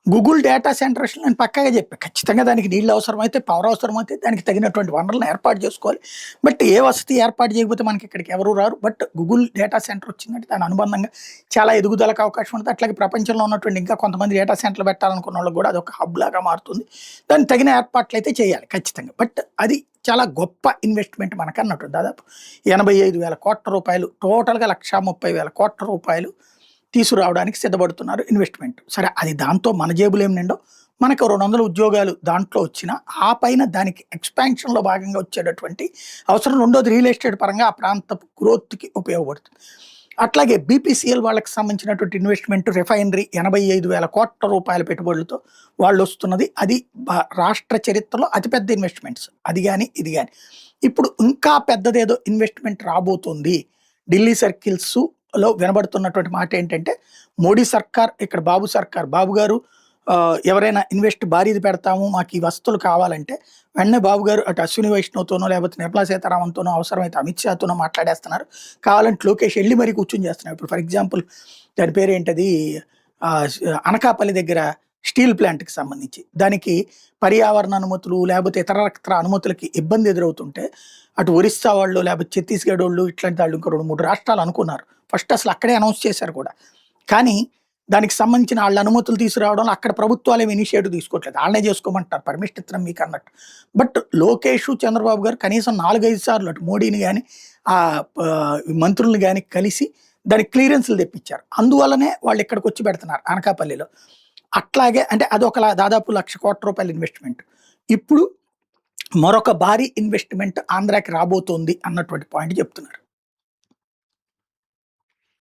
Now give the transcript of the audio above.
Google data centres నేను పక్కాగా చెప్పా. ఖచ్చితంగా దానికి నీళ్ళు అవసరమైతే, పవర్ అవసరమైతే దానికి తగినటువంటి వనరులను ఏర్పాటు చేసుకోవాలి. బట్ ఏ వసతి ఏర్పాటు చేయకపోతే మనకి ఇక్కడికి ఎవరు రారు. బట్ గూగుల్ డేటా సెంటర్ వచ్చిందంటే దాని అనుబంధంగా చాలా ఎదుగుదలకు అవకాశం ఉంటుంది. అట్లాగే ప్రపంచంలో ఉన్నటువంటి ఇంకా కొంతమంది డేటా సెంటర్లు పెట్టాలనుకున్న వాళ్ళకి కూడా అదొక హబ్ లాగా మారుతుంది. దానికి తగిన ఏర్పాట్లు అయితే చేయాలి ఖచ్చితంగా. బట్ అది చాలా గొప్ప ఇన్వెస్ట్మెంట్ మనకన్నట్టు. దాదాపు 85,000 కోట్ల రూపాయలు, టోటల్‌గా 1,30,000 కోట్ల రూపాయలు తీసుకురావడానికి సిద్ధపడుతున్నారు ఇన్వెస్ట్మెంట్. సరే అది దాంతో మన జేబులు ఏం నిండవు. మనకు 200 ఉద్యోగాలు దాంట్లో వచ్చినా, ఆ పైన దానికి ఎక్స్‌పాన్షన్‌లో భాగంగా వచ్చేటటువంటి అవసరం. రెండోది రియల్ ఎస్టేట్ పరంగా ఆ ప్రాంతపు గ్రోత్‌కి ఉపయోగపడుతుంది. అట్లాగే బీపీసీఎల్ వాళ్ళకి సంబంధించినటువంటి ఇన్వెస్ట్మెంట్ రిఫైనరీ 85,000 కోట్ల రూపాయల పెట్టుబడులతో వాళ్ళొస్తున్నది. అది రాష్ట్ర చరిత్రలో అతిపెద్ద ఇన్వెస్ట్మెంట్స్. అది గాని, ఇది గాని. ఇప్పుడు ఇంకా పెద్దదేదో ఇన్వెస్ట్మెంట్ రాబోతుంది. ఢిల్లీ సర్కిల్స్‌లో వినబడుతున్నటువంటి మాట ఏంటంటే, మోడీ సర్కార్, ఇక్కడ బాబు సర్కార్, బాబు గారు ఎవరైనా భారీది పెడతాము, మాకు ఈ వస్తువులు కావాలంటే వెంటనే బాబు గారు అటు అశ్విని వైష్ణవ్‌తోనో, లేకపోతే నిర్మలా సీతారామన్‌తోనో, అవసరమైతే అమిత్ షాతోనో మాట్లాడేస్తున్నారు. కావాలంటే లోకేష్ ఎళ్లి మరీ కూర్చొని చేస్తున్నారు. ఇప్పుడు ఫర్ ఎగ్జాంపుల్ దాని పేరేంటది, అనకాపల్లి దగ్గర స్టీల్ ప్లాంట్‌కి సంబంధించి దానికి పర్యావరణ అనుమతులు, లేకపోతే ఇతరత్ర అనుమతులకి ఇబ్బంది ఎదురవుతుంటే అటు ఒరిస్సా వాళ్ళు, లేకపోతే ఛత్తీస్‌గఢ్ వాళ్ళు, ఇట్లాంటి వాళ్ళు ఇంకో 2, 3 రాష్ట్రాలు అనుకున్నారు. ఫస్ట్ అసలు అక్కడే అనౌన్స్ చేశారు కూడా. కానీ దానికి సంబంధించిన ఆళ్ళ అనుమతులు తీసుకురావడంలో అక్కడ ప్రభుత్వాలేమి ఇనిషియేటివ్ తీసుకోవట్లేదు. ఆళ్ళనే చేసుకోమంటున్నారు, పర్మిషన్ ఇస్తున్నాం మీకు అన్నట్టు. బట్ లోకేష్, చంద్రబాబు గారు కనీసం 4, 5 సార్లు అటు మోడీని గాని, మంత్రుల్ని గాని కలిసి దానికి క్లియరెన్స్‌లు తెప్పించారు. అందువల్లనే వాళ్ళు ఇక్కడికొచ్చి పెడుతున్నారు అనకాపల్లిలో. అట్లాగే అంటే అదొక దాదాపు 1,00,000 కోట్ల రూపాయల ఇన్వెస్ట్మెంట్. ఇప్పుడు మరొక భారీ ఇన్వెస్ట్మెంట్ ఆంధ్రాకి రాబోతోంది అన్నటువంటి పాయింట్ చెప్తున్నారు.